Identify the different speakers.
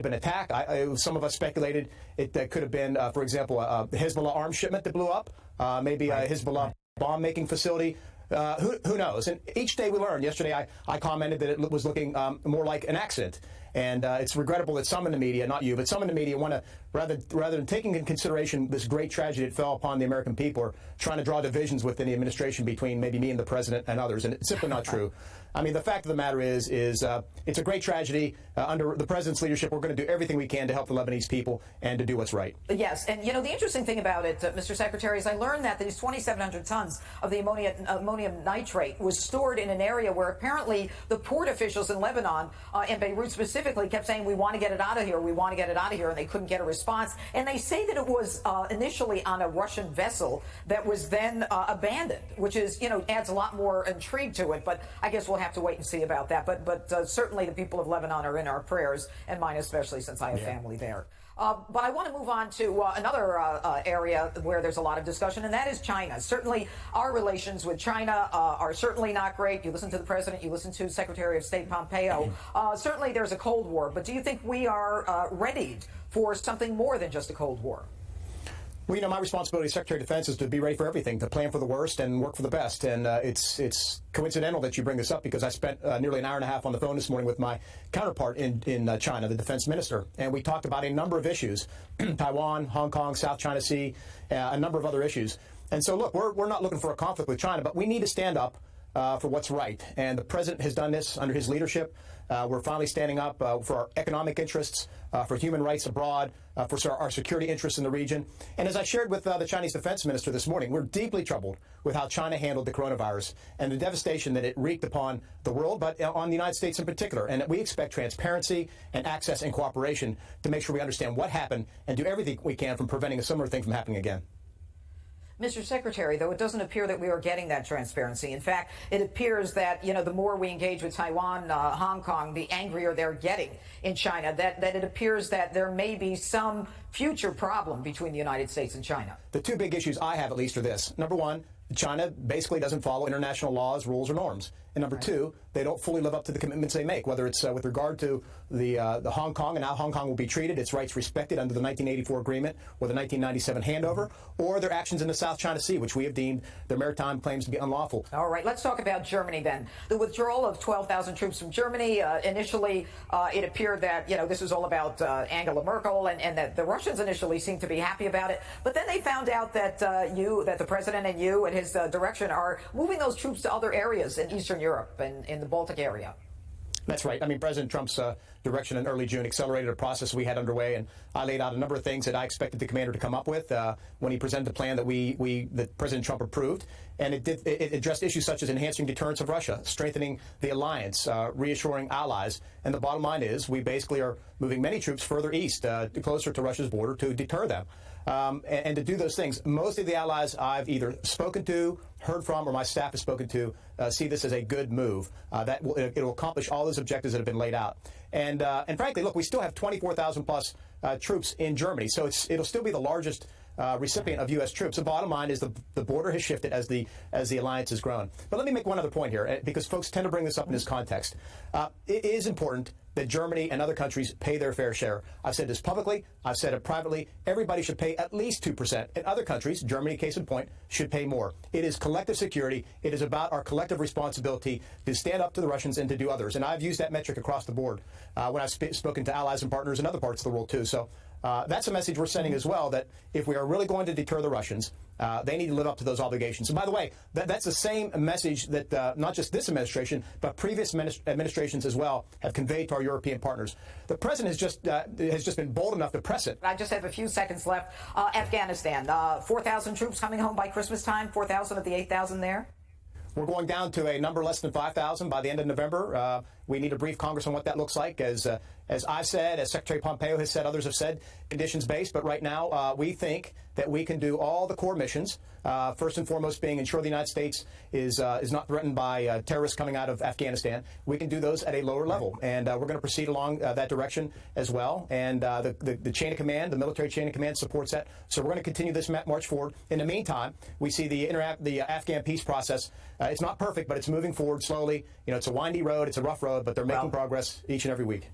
Speaker 1: been an attack. Some of us speculated it could have been, for example, a Hezbollah arms shipment that blew up, maybe a Hezbollah bomb-making facility. Who knows? And each day we learn. Yesterday I commented that it was looking more like an accident. And it's regrettable that some in the media, not you, but some in the media want to, rather than taking into consideration this great tragedy that fell upon the American people, are trying to draw divisions within the administration between maybe me and the president and others. And it's simply not true. I mean, the fact of the matter is it's a great tragedy. Under the president's leadership, we're going to do everything we can to help the Lebanese people and to do what's right.
Speaker 2: Yes, and you know, the interesting thing about it, Mr. Secretary, is I learned that these 2,700 tons of the ammonium nitrate was stored in an area where apparently the port officials in Lebanon, and Beirut specifically, kept saying, we want to get it out of here, we want to get it out of here, and they couldn't get a response. And they say that it was initially on a Russian vessel that was then abandoned, which is, you know, adds a lot more intrigue to it. But I guess we'll have to wait and see about that. But certainly the people of Lebanon are in our prayers, and mine especially, since I have family there. But I want to move on to another area where there's a lot of discussion, and that is China. Certainly, our relations with China are certainly not great. You listen to the president, you listen to Secretary of State Pompeo. Certainly, there's a Cold War. But do you think we are readied for something more than just a Cold War?
Speaker 1: Well, you know, my responsibility as Secretary of Defense is to be ready for everything, to plan for the worst and work for the best. And it's coincidental that you bring this up, because I spent nearly an hour and a half on the phone this morning with my counterpart in China, the defense minister. And we talked about a number of issues, Taiwan, Hong Kong, South China Sea, a number of other issues. And so, look, we're not looking for a conflict with China, but we need to stand up for what's right. And the president has done this under his leadership. We're finally standing up for our economic interests, for human rights abroad, for our security interests in the region. And as I shared with the Chinese defense minister this morning, we're deeply troubled with how China handled the coronavirus and the devastation that it wreaked upon the world, but on the United States in particular. And we expect transparency and access and cooperation to make sure we understand what happened and do everything we can from preventing a similar thing from happening again.
Speaker 2: Mr. Secretary, though, it doesn't appear that we are getting that transparency. In fact, it appears that, you know, the more we engage with Taiwan, Hong Kong, the angrier they're getting in China, that it appears that there may be some future problem between the United States and China.
Speaker 1: The two big issues I have, at least, are this. Number one, China basically doesn't follow international laws, rules, or norms. And number two, they don't fully live up to the commitments they make, whether it's with regard to the Hong Kong and how Hong Kong will be treated, its rights respected under the 1984 agreement or the 1997 handover, or their actions in the South China Sea, which we have deemed their maritime claims to be unlawful.
Speaker 2: All right, let's talk about Germany then. The withdrawal of 12,000 troops from Germany, initially it appeared that, you know, this was all about Angela Merkel, and that the Russians initially seemed to be happy about it. But then they found out that that the president and you and his direction are moving those troops to other areas in Eastern Europe and in the Baltic area.
Speaker 1: That's right. I mean, President Trump's direction in early June accelerated a process we had underway, and I laid out a number of things that I expected the commander to come up with when he presented the plan that that President Trump approved. And it addressed issues such as enhancing deterrence of Russia, strengthening the alliance, reassuring allies. And the bottom line is we basically are moving many troops further east, closer to Russia's border, to deter them. And to do those things, most of the allies I've either spoken to, heard from, or my staff has spoken to see this as a good move. It will accomplish all those objectives that have been laid out. And frankly, look, we still have 24,000 plus troops in Germany, so it'll still be the largest recipient of U.S. troops. The bottom line is the border has shifted as the alliance has grown. But let me make one other point here, because folks tend to bring this up in this context. It is important that Germany and other countries pay their fair share. I've said this publicly. I've said it privately. Everybody should pay at least 2%. And other countries, Germany, case in point, should pay more. It is collective security. It is about our collective responsibility to stand up to the Russians and to do others. And I've used that metric across the board when I've spoken to allies and partners in other parts of the world, too. So that's a message we're sending as well, that if we are really going to deter the Russians, they need to live up to those obligations. And by the way, that's the same message that not just this administration, but previous administrations as well have conveyed to our European partners. The president has just been bold enough to press it.
Speaker 2: I just have a few seconds left. Afghanistan, 4,000 troops coming home by Christmas time, 4,000 of the 8,000 there?
Speaker 1: We're going down to a number less than 5,000 by the end of November. We need to brief Congress on what that looks like. As I've said, as Secretary Pompeo has said, others have said, conditions-based. But right now, we think that we can do all the core missions, first and foremost being ensure the United States is not threatened by terrorists coming out of Afghanistan. We can do those at a lower level. And we're going to proceed along that direction as well. And the chain of command, the military chain of command supports that. So we're going to continue this march forward. In the meantime, we see the Afghan peace process. It's not perfect, but it's moving forward slowly. You know, it's a windy road. It's a rough road, but they're making progress each and every week.